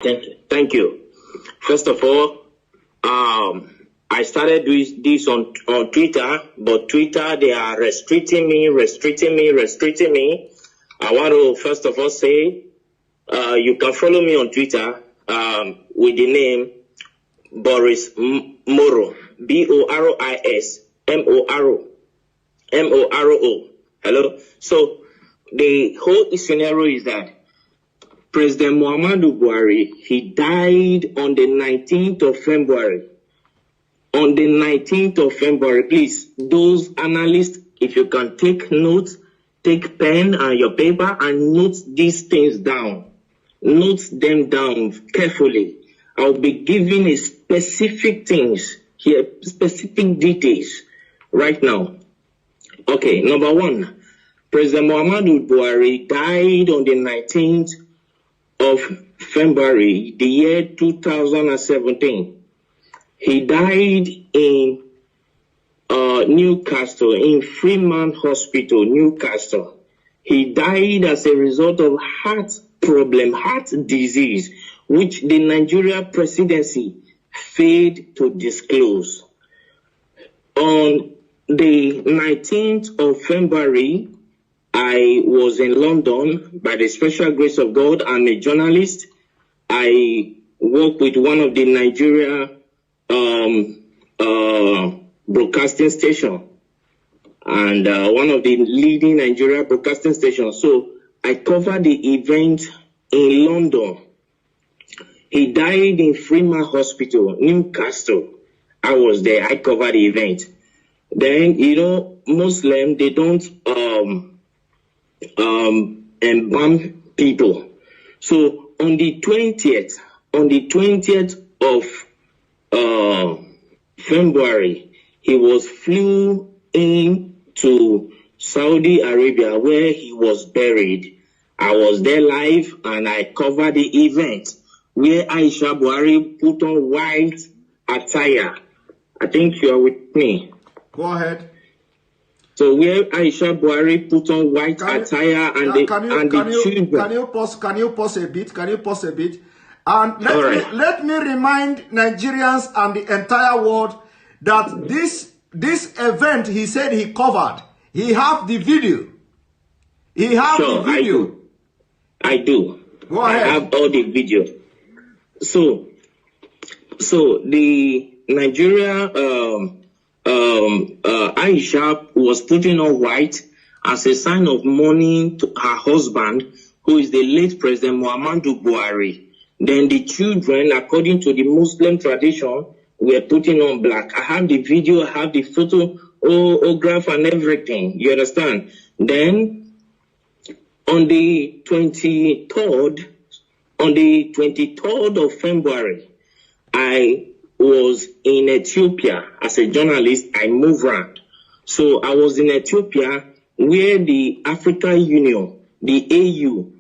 Thank you. First of all, I started this on Twitter, but Twitter, they are restricting me. I want to first of all say, you can follow me on Twitter with the name Boris Moro, Boris Moro. Hello. So the whole scenario is that President Muhammadu Buhari, he died on the 19th of February. On the 19th of February, please, those analysts, if you can take notes, take pen and your paper and note these things down. Note them down carefully. I'll be giving a specific things here, specific details right now. Okay, number one, President Muhammadu Buhari died on the 19th of February, the year 2017. He died in Newcastle, in Freeman Hospital, Newcastle. He died as a result of heart problem, heart disease, which the Nigeria presidency failed to disclose. On the 19th of February, I was in London by the special grace of God. I'm a journalist. I work with one of the Nigeria broadcasting station and one of the leading Nigeria broadcasting stations. So I covered the event in London. He died in Freeman Hospital, Newcastle. I was there. I covered the event. Then, you know, Muslim, they don't embalm people. So on the 20th of February, he was flew into Saudi Arabia where he was buried. I was there live and I covered the event where Aisha Buhari put on white attire. I think you are with me. Go ahead. So where Aisha Buhari put on white attire and the children. Can you pause a bit? And let me remind Nigerians and the entire world that this event he said he covered, he have the video. He have the video. I do. Go ahead. I have all the video. So the Nigeria Aisha was putting on white as a sign of mourning to her husband, who is the late President Muhammadu Buhari. Then the children, according to the Muslim tradition, were putting on black. I have the video, I have the photograph and everything. You understand? Then on the 23rd of February, I was in Ethiopia as a journalist. I moved around. So I was in Ethiopia where the African Union, the AU,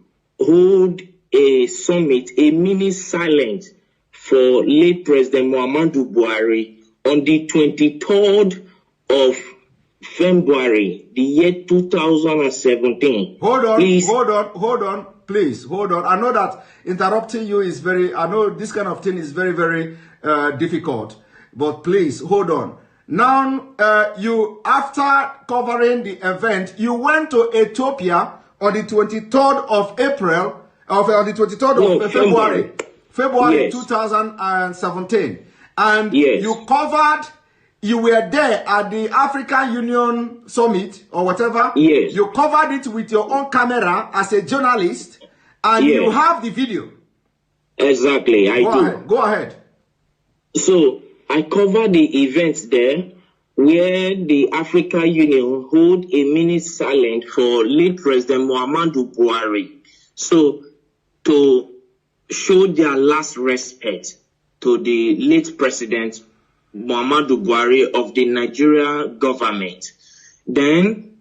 hold a summit, a mini silence for late President Muhammadu Buhari on the 23rd of February, the year 2017. Hold on, please. I know that interrupting you is I know this kind of thing is very, very difficult, but please hold on. Now, you, after covering the event, you went to Ethiopia on the 23rd of April, on the 23rd of February yes. 2017. And yes. You were there at the African Union Summit or whatever. Yes. You covered it with your own camera as a journalist, and yes. You have the video. Exactly, I do. Go ahead. So I covered the events there where the African Union hold a mini silent for late President Muhammadu Buhari. So to show their last respect to the late President Muhammadu Buhari of the Nigeria government. Then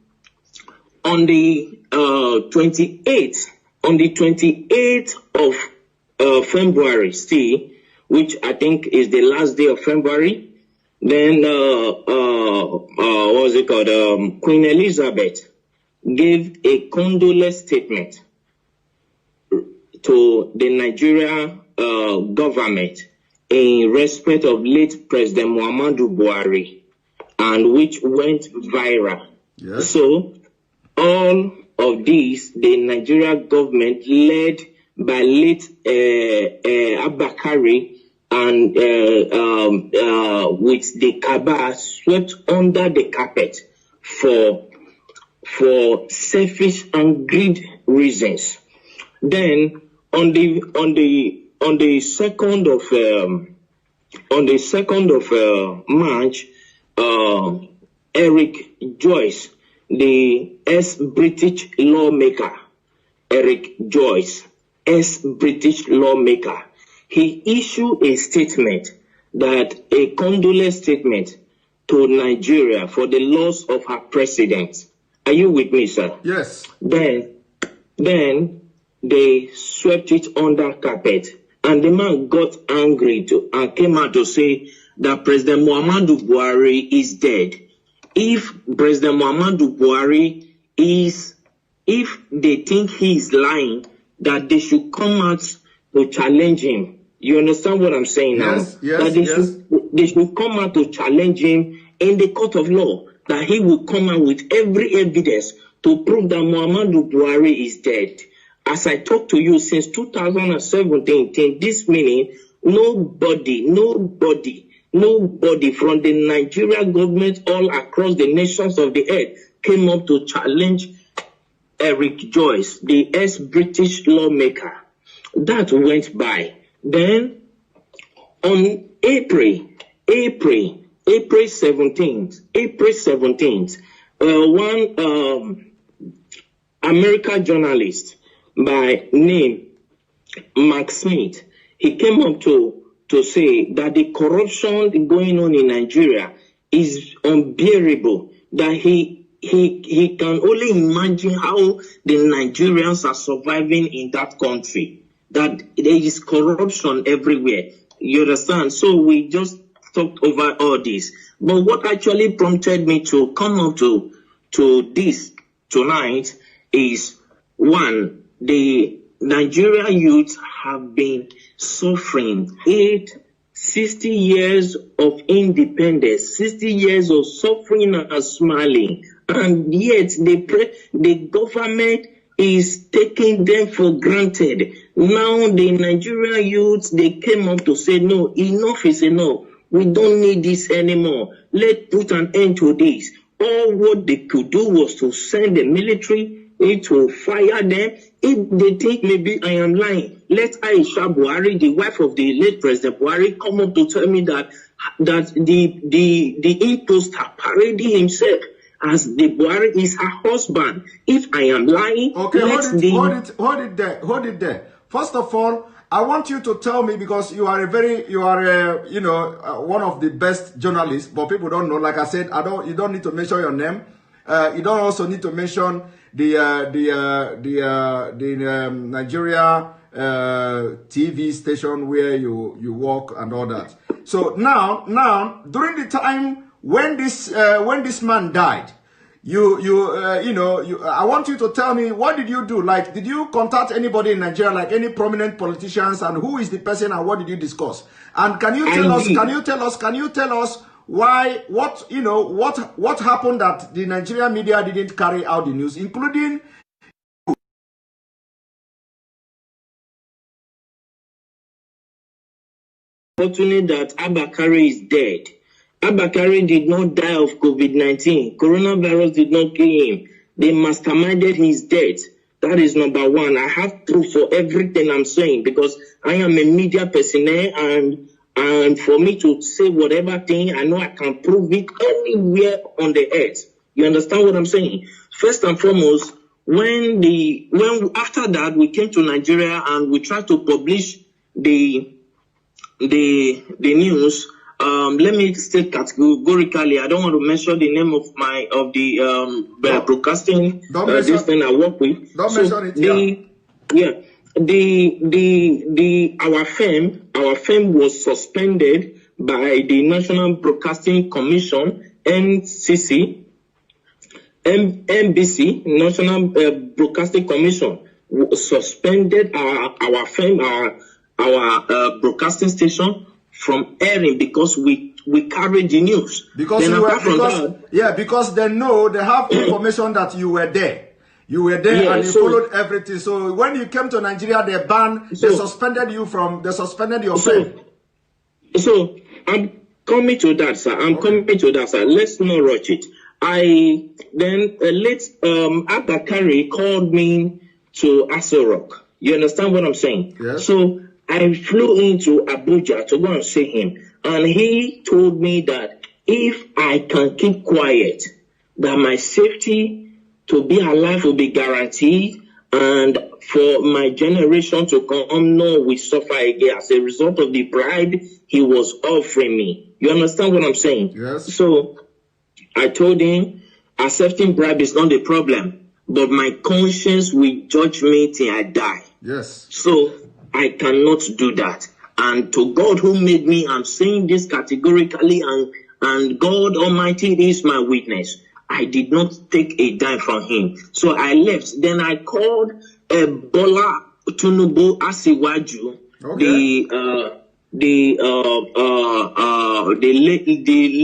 on the 28th of February, which I think is the last day of February, then Queen Elizabeth gave a condolence statement to the Nigeria government in respect of late President Muhammadu Buhari, and which went viral. Yes. So all of these, the Nigeria government led by late Abakari and with the Kaaba swept under the carpet for selfish and greed reasons. Then on the 2nd of March, Eric Joyce, the ex-British lawmaker, Eric Joyce, ex-British lawmaker, he issued a statement, that a condolence statement to Nigeria for the loss of her president. Are you with me, sir? Yes. Then they swept it under carpet, and the man got angry and came out to say that President Muhammadu Buhari is dead. If President Muhammadu Buhari if they think he is lying, that they should come out to challenge him. You understand what I'm saying now? Yes, yes, that they should come out to challenge him in the court of law, that he will come out with every evidence to prove that Muhammadu Buhari is dead. As I talk to you, since 2017, till this minute, nobody from the Nigerian government all across the nations of the earth came up to challenge Eric Joyce, the ex-British lawmaker. That went by. Then on April 17th, one American journalist by name Mark Smith, he came up to say that the corruption going on in Nigeria is unbearable, that he can only imagine how the Nigerians are surviving in that country, that there is corruption everywhere. You understand? So we just talked over all this. But what actually prompted me to come up to this tonight is, one, the Nigerian youth have been suffering 60 years of independence, 60 years of suffering and smiling, and yet the government is taking them for granted. Now the Nigerian youth, they came up to say, no, enough is enough. We don't need this anymore. Let's put an end to this. All what they could do was to send the military to fire them. If they think maybe I am lying, let Aisha Buhari, the wife of the late President Buhari, come up to tell me that the imposter parading himself as the Buhari is her husband. If I am lying, okay, hold it there. First of all, I want you to tell me, because you are one of the best journalists, but people don't know. Like I said, you don't need to mention your name. You don't also need to mention the Nigeria TV station where you work and all that. So now during the time when this man died, I want you to tell me, what did you do? Like, did you contact anybody in Nigeria, like any prominent politicians, and who is the person and what did you discuss? And can you tell us why, what happened that the Nigerian media didn't carry out the news, including fortunate that Abakari is dead. Abakari did not die of COVID-19. Coronavirus did not kill him. They masterminded his death. That is number one. I have proof for everything I'm saying, because I am a media personnel, and for me to say whatever thing, I know I can prove it anywhere on the earth. You understand what I'm saying? First and foremost, when after that we came to Nigeria and we tried to publish the news. Let me state categorically, I don't want to mention the name of the broadcasting this thing I work with. Don't mention it. Our firm was suspended by the National Broadcasting Commission, NCC, NBC, National Broadcasting Commission, suspended our firm, our broadcasting station from airing because we carried the news. Because then you were, because, because they know, they have information that you were there. You were there, yeah, and you followed everything. So when you came to Nigeria, they banned, they suspended you from, they suspended your fame. So I'm coming to that, sir. I'm coming to that, sir. Let's not rush it. Late Abakari called me to Aso Rock. You understand what I'm saying? Yes. So I flew into Abuja to go and see him, and he told me that if I can keep quiet, that my safety to be alive will be guaranteed, and for my generation to come, no, we suffer again as a result of the bribe he was offering me. You understand what I'm saying? Yes. So I told him, accepting bribe is not the problem, but my conscience will judge me till I die. Yes. So I cannot do that. And to God who made me, I'm saying this categorically, and God Almighty is my witness. I did not take a dime from him. So I left. Then I called Bola Tinubu Asiwaju, the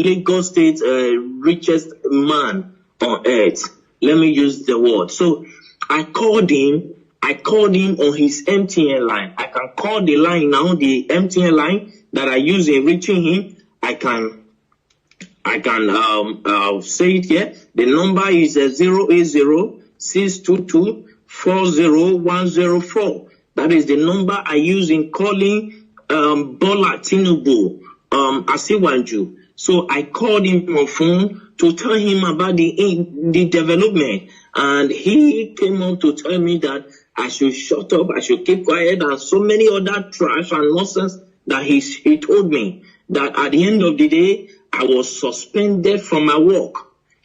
Lagos State richest man on earth. Let me use the word. So I called him on his MTN line. I can call the line now, the MTN line that I use in reaching him. I can say it here. The number is 080-622-40104. That is the number I use in calling Bola Tinubu Asiwaju. So I called him on phone to tell him about the development, and he came on to tell me that I should shut up, I should keep quiet, and so many other trash and nonsense that he told me that at the end of the day, I was suspended from my work.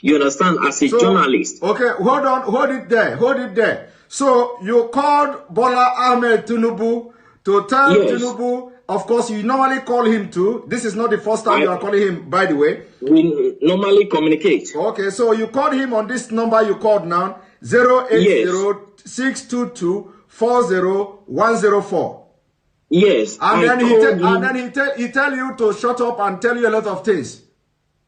You understand? As a journalist. Okay, hold it there. So you called Bola Ahmed Tinubu to tell Tinubu, of course you normally call him too. This is not the first time you are calling him, by the way. We normally communicate. Okay, so you called him on this number you called now, 080-622-40104. Yes. And then he tell you to shut up and tell you a lot of things.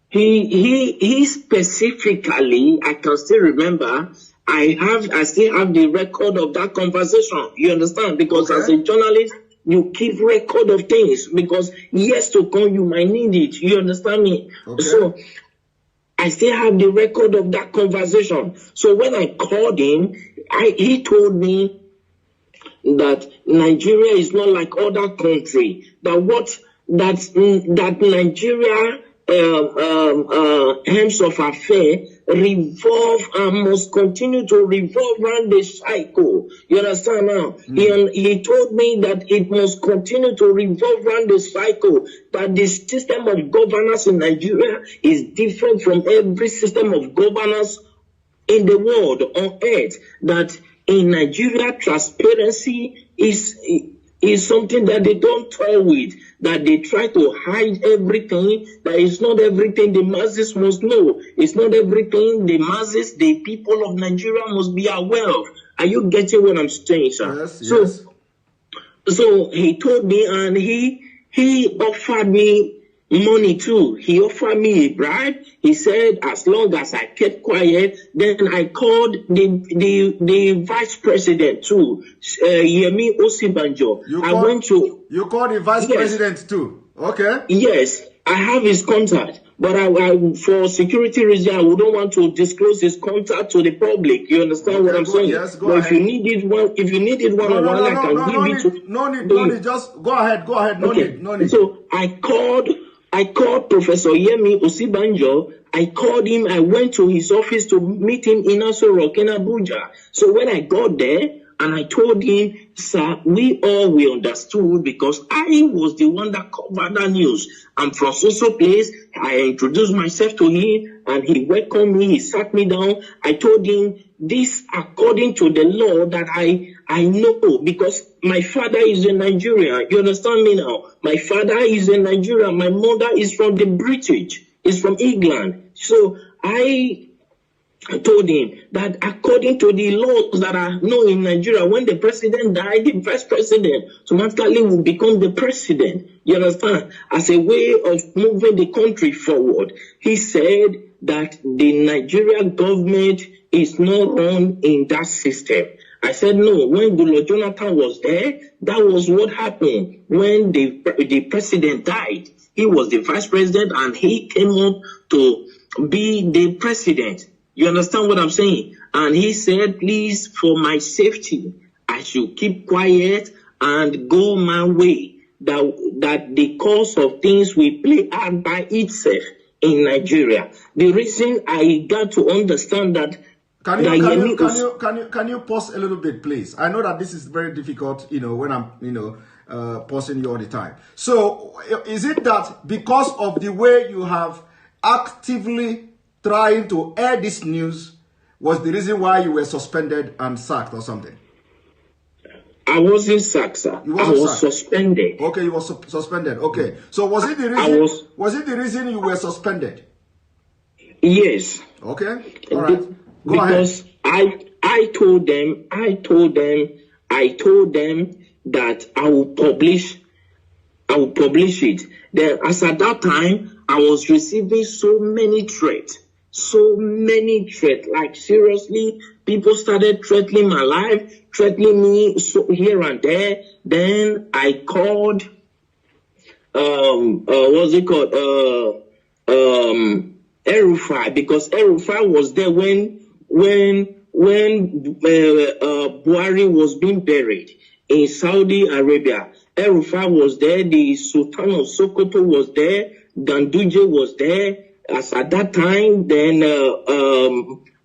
He specifically, I can still remember, I still have the record of that conversation. You understand? Because as a journalist, you keep record of things, because years to come you might need it. You understand me? Okay. So I still have the record of that conversation. So when I called him, he told me that Nigeria is not like other countries. That Nigeria hymns of affair revolve and must continue to revolve around the cycle. You understand now? He told me that it must continue to revolve around the cycle, that the system of governance in Nigeria is different from every system of governance in the world, on earth, that in Nigeria, transparency is something that they don't toy with, that they try to hide everything, that it's not everything the masses must know. It's not everything the masses, the people of Nigeria must be aware of. Are you getting what I'm saying, sir? Yes, So he told me, and he offered me money too. He offered me a bribe. He said, as long as I kept quiet, then I called the vice president too, Yemi Osibanjo. You called the vice president too? Okay. Yes, I have his contact, but I for security reasons, I wouldn't want to disclose his contact to the public. You understand what I'm saying? Yes, go ahead. If you needed one, I can give it to. No need. Just go ahead. No need. So I called Professor Yemi Osibanjo. I called him. I went to his office to meet him in Aso Rock in Abuja. So when I got there, and I told him, sir, we understood, because I was the one that covered that news. I'm from so place. I introduced myself to him, and he welcomed me. He sat me down. I told him this according to the law that I know, because my father is in Nigeria. You understand me now? My father is in Nigeria. My mother is from the British. Is from England. So I I told him that according to the laws that are known in Nigeria, when the president died, the vice president automatically will become the president. You understand? As a way of moving the country forward. He said that the Nigerian government is not run in that system. I said, no, when Goodluck Jonathan was there, that was what happened. When the president died, he was the vice president and he came up to be the president. You understand what I'm saying? And he said, please, for my safety, I should keep quiet and go my way. That the course of things will play out by itself in Nigeria. The reason I got to understand that. Can you pause a little bit, please? I know that this is very difficult, when I'm, pausing you all the time. So, is it that because of the way you have actively trying to air this news was the reason why you were suspended and sacked or something? I wasn't sacked, sir. I was suspended. Okay, you were suspended. Okay. So was it the reason? Was it the reason you were suspended? Yes. Okay. All right. Go because ahead. I told them that I will publish it. Then, as at that time, I was receiving so many threats. Like seriously, people started threatening my life, threatening me here and there. Then I called, El-Rufai, because El-Rufai was there when Buhari was being buried in Saudi Arabia. El-Rufai was there, the Sultan of Sokoto was there, Ganduje was there. As at that time, then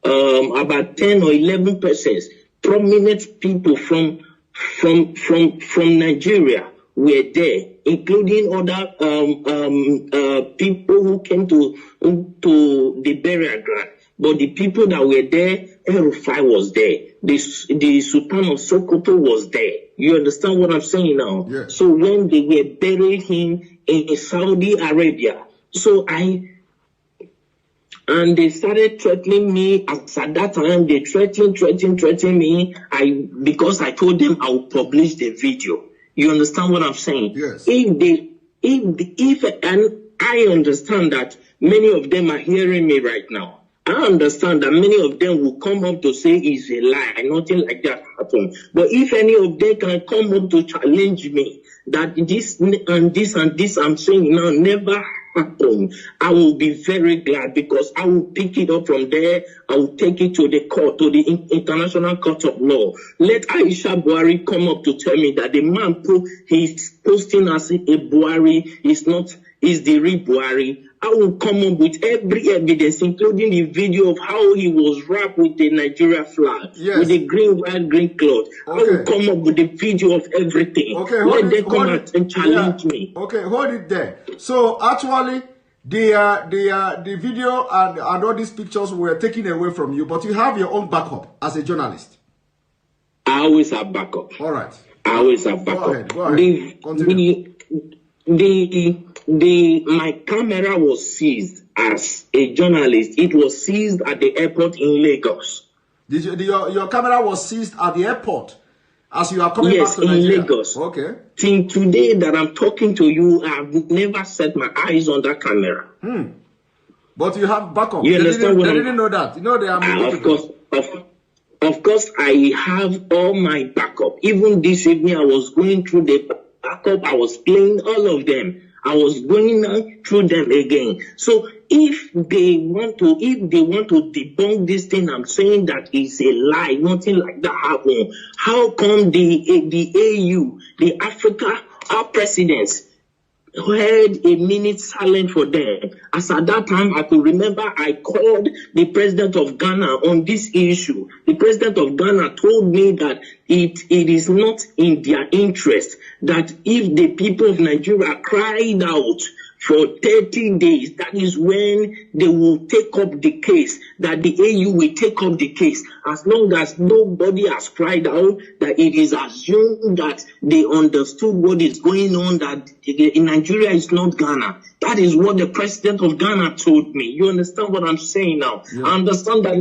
about 10 or 11 persons, prominent people from Nigeria were there, including other people who came to the burial ground. But the people that were there, El-Rufai was there. The Sultan of Sokoto was there. You understand what I'm saying now? Yes. So when they were burying him in Saudi Arabia, and they started threatening me. As at that time, they threatened me. Because I told them I will publish the video. You understand what I'm saying? Yes. And I understand that many of them are hearing me right now. I understand that many of them will come up to say it's a lie, nothing like that happened. But if any of them can come up to challenge me that this and this and this I'm saying now never happened, I will be very glad, because I will pick it up from there. I will take it to the court, to the International Court of Law. Let Aisha Buhari come up to tell me that the man he's posting as a Buhari is the real Buhari. I will come up with every evidence, including the video of how he was wrapped with the Nigeria flag, yes, with the white, green cloth. Okay. I will come up with the video of everything. Okay, let them come out and challenge me. Okay, hold it there. So actually, the video and all these pictures were taken away from you, but you have your own backup as a journalist. I always have backup. All right. I always have backup. Go ahead. Continue. My camera was seized as a journalist. It was seized at the airport in Lagos. Your camera was seized at the airport as you are coming back to Nigeria? Yes, in Lagos. Okay. Till today that I'm talking to you, I've never set my eyes on that camera. But you have backup. You understand what they didn't know that. You know they are Of course, I have all my backup. Even this evening, I was going through the backup. I was playing all of them. I was going through them again. So if they want to debunk this thing, I'm saying that it's a lie. Nothing like that happened. How come the AU, the Africa, our presidents, had a minute silent for them? As at that time, I could remember I called the president of Ghana on this issue. The president of Ghana told me that it is not in their interest, that if the people of Nigeria cried out for 30 days, that is when they will take up the case, that the AU will take up the case. As long as nobody has cried out, that it is assumed that they understood what is going on, that in Nigeria is not Ghana. That is what the president of Ghana told me. You understand what I'm saying now? Yeah. I understand that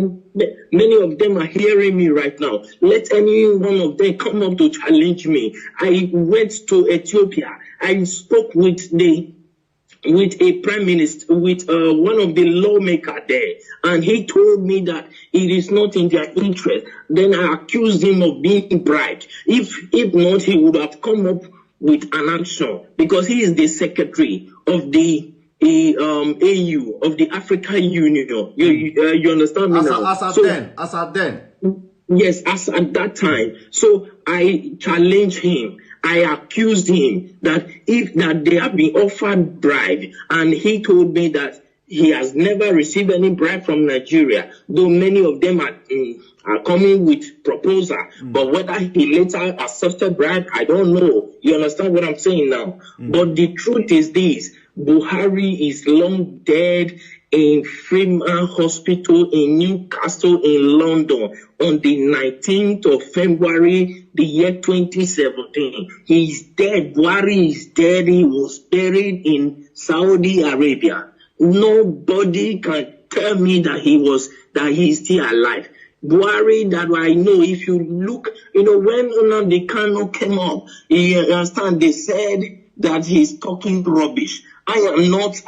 many of them are hearing me right now. Let any one of them come up to challenge me. I went to Ethiopia. I spoke with a prime minister, with one of the lawmakers there, and he told me that it is not in their interest. Then I accused him of being bribed. If not, he would have come up with an action, because he is the secretary of the AU, of the African Union. You understand me now? As at then. Yes, as at that time. So I challenged him. I accused him that they have been offered bribe, and he told me that he has never received any bribe from Nigeria, though many of them are coming with proposal. But whether he later accepted bribe, I don't know. You understand what I'm saying now? But the truth is this: Buhari is long dead in Freeman Hospital in Newcastle in London on the 19th of February, the year 2017. He's dead. Buhari is dead. He was buried in Saudi Arabia. Nobody can tell me that he's still alive. Buhari, that I know, if you look, when Nnamdi Kanu came up, you understand, they said that he's talking rubbish. I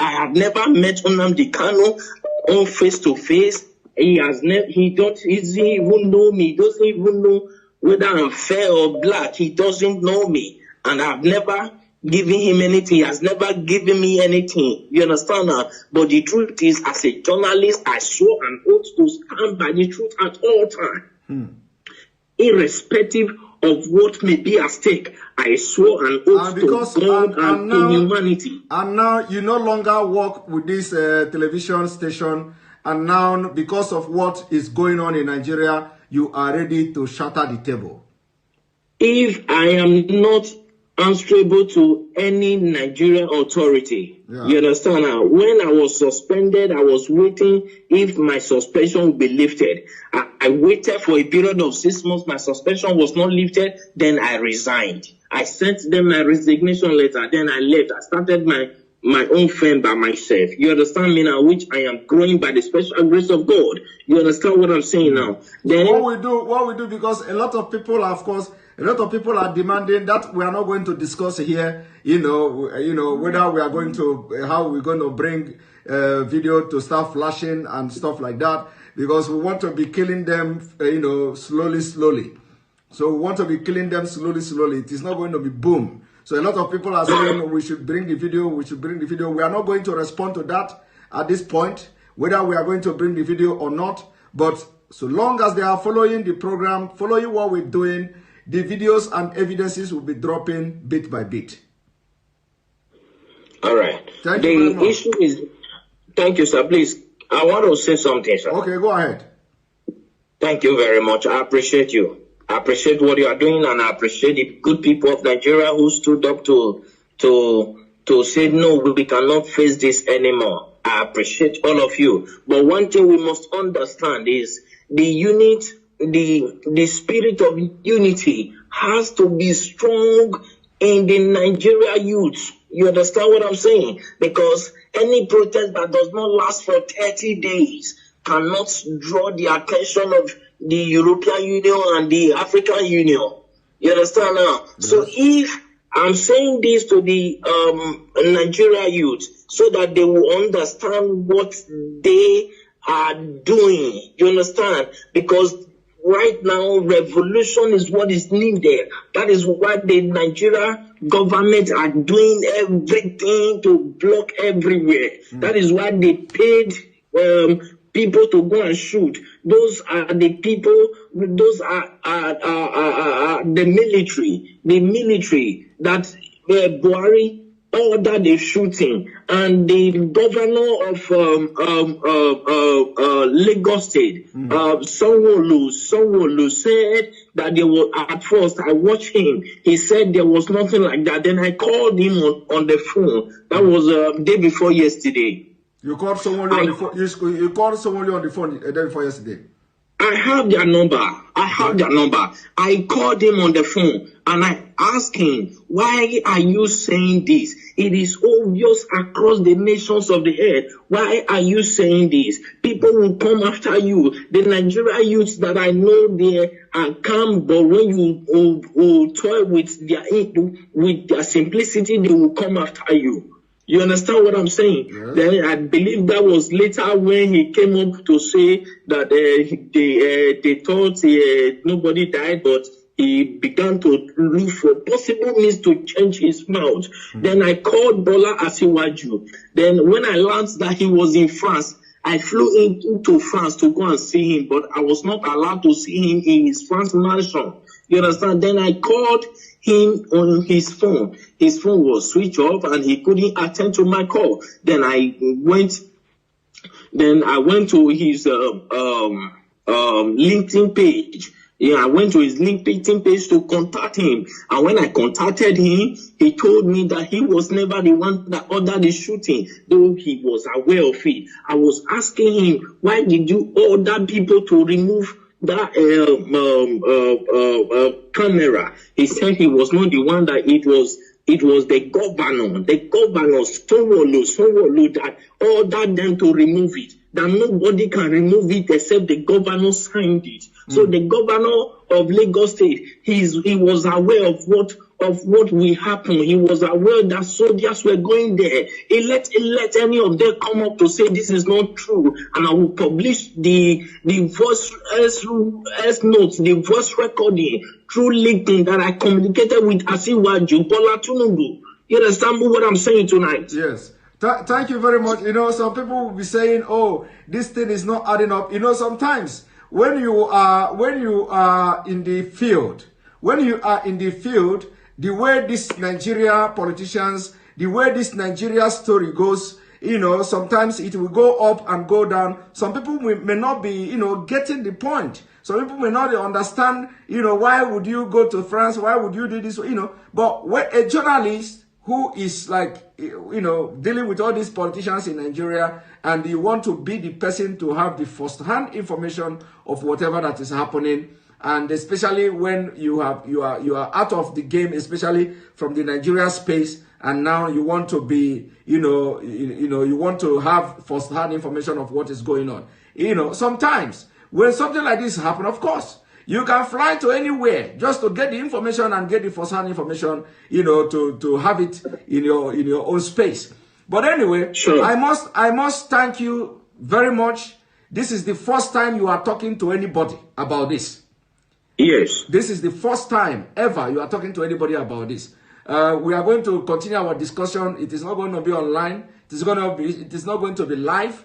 have never met Nnamdi Kanu on face to face. He doesn't even know me. He doesn't even know whether I'm fair or black. He doesn't know me. And I've never given him anything. He has never given me anything. You understand now? But the truth is, as a journalist, I swore an oath to stand by the truth at all times. Irrespective of what may be at stake, I swore an oath to God and to humanity. And now you no longer work with this television station, and now because of what is going on in Nigeria, you are ready to shatter the table. If I am not answerable to any Nigerian authority, you understand now? When I was suspended, I was waiting if my suspension would be lifted. I waited for a period of 6 months. My suspension was not lifted. Then I resigned. I sent them my resignation letter. Then I left. I started my own firm by myself. You understand me now? Which I am growing by the special grace of God. You understand what I'm saying now? Then what we do, because a lot of people, of course, a lot of people are demanding that we are not going to discuss here, whether we are going to, how we're going to bring video to start flashing and stuff like that, because we want to be killing them, slowly. So we want to be killing them slowly. It is not going to be boom. So a lot of people are saying we should bring the video, We are not going to respond to that at this point, whether we are going to bring the video or not. But so long as they are following the program, following what we're doing, the videos and evidences will be dropping bit by bit. All right. Thank you very much. Issue is, thank you, sir. Please, I want to say something, sir. Okay, go ahead. Thank you very much. I appreciate you. I appreciate what you are doing, and I appreciate the good people of Nigeria who stood up to say, no, we cannot face this anymore. I appreciate all of you. But one thing we must understand is the spirit of unity has to be strong in the Nigeria youth. You understand what I'm saying? Because any protest that does not last for 30 days cannot draw the attention of the European Union and the African Union. You understand now? Yes. So if I'm saying this to the Nigeria youth so that they will understand what they are doing. You understand? Because right now, revolution is what is needed. That is why the Nigeria government are doing everything to block everywhere. That is why they paid people to go and shoot. Those are the people, those are the military. The military that Buhari ordered the shooting, and the governor of Lagos State, Sanwo-Olu said that there was, at first I watched him, he said there was nothing like that. Then I called him on the phone. That was day before yesterday. You called someone on the phone. You called someone on the phone the day before yesterday. I have their number. I called him on the phone and I asked him, why are you saying this? It is obvious across the nations of the earth. Why are you saying this? People will come after you. The Nigerian youths that I know there are calm, but when you toy with their simplicity, they will come after you. You understand what I'm saying? Yes. Then I believe that was later when he came up to say that they thought nobody died, but he began to look for possible means to change his mouth. Then I called Bola Asiwaju. Then when I learned that he was in France, I flew into France to go and see him, but I was not allowed to see him in his France mansion. You understand? Then I called him on his phone. His phone was switched off and he couldn't attend to my call. Then I went to his LinkedIn page. Yeah, I went to his LinkedIn page to contact him. And when I contacted him, he told me that he was never the one that ordered the shooting, though he was aware of it. I was asking him, why did you order people to remove that camera? He said he was not the one, that it was the governor, Sanwo-Olu, that ordered them to remove it. That nobody can remove it except the governor signed it. So the governor of Lagos State, he was aware of what will happen. He was aware that soldiers were going there. He let any of them come up to say this is not true, and I will publish the voice notes, the voice recording through LinkedIn that I communicated with Asiwaju Bola Tinubu. You understand what I'm saying tonight? Yes. Thank you very much. You know, some people will be saying, "Oh, this thing is not adding up." You know, sometimes when you are in the field, the way this Nigeria politicians, the way this Nigeria story goes, you know, sometimes it will go up and go down. Some people may not be, you know, getting the point. Some people may not understand, you know, why would you go to France? Why would you do this? You know, but when a journalist who is like, you know, dealing with all these politicians in Nigeria, and you want to be the person to have the first-hand information of whatever that is happening, and especially when you are out of the game, especially from the Nigeria space, and now you want to be, you want to have first-hand information of what is going on. You know, sometimes when something like this happens, of course, you can fly to anywhere just to get the information and get the first-hand information, you know, to have it in your own space. But anyway, sure. I must thank you very much. This is the first time you are talking to anybody about this. Yes. This is the first time ever you are talking to anybody about this. We are going to continue our discussion. It is not going to be online. It is not going to be live.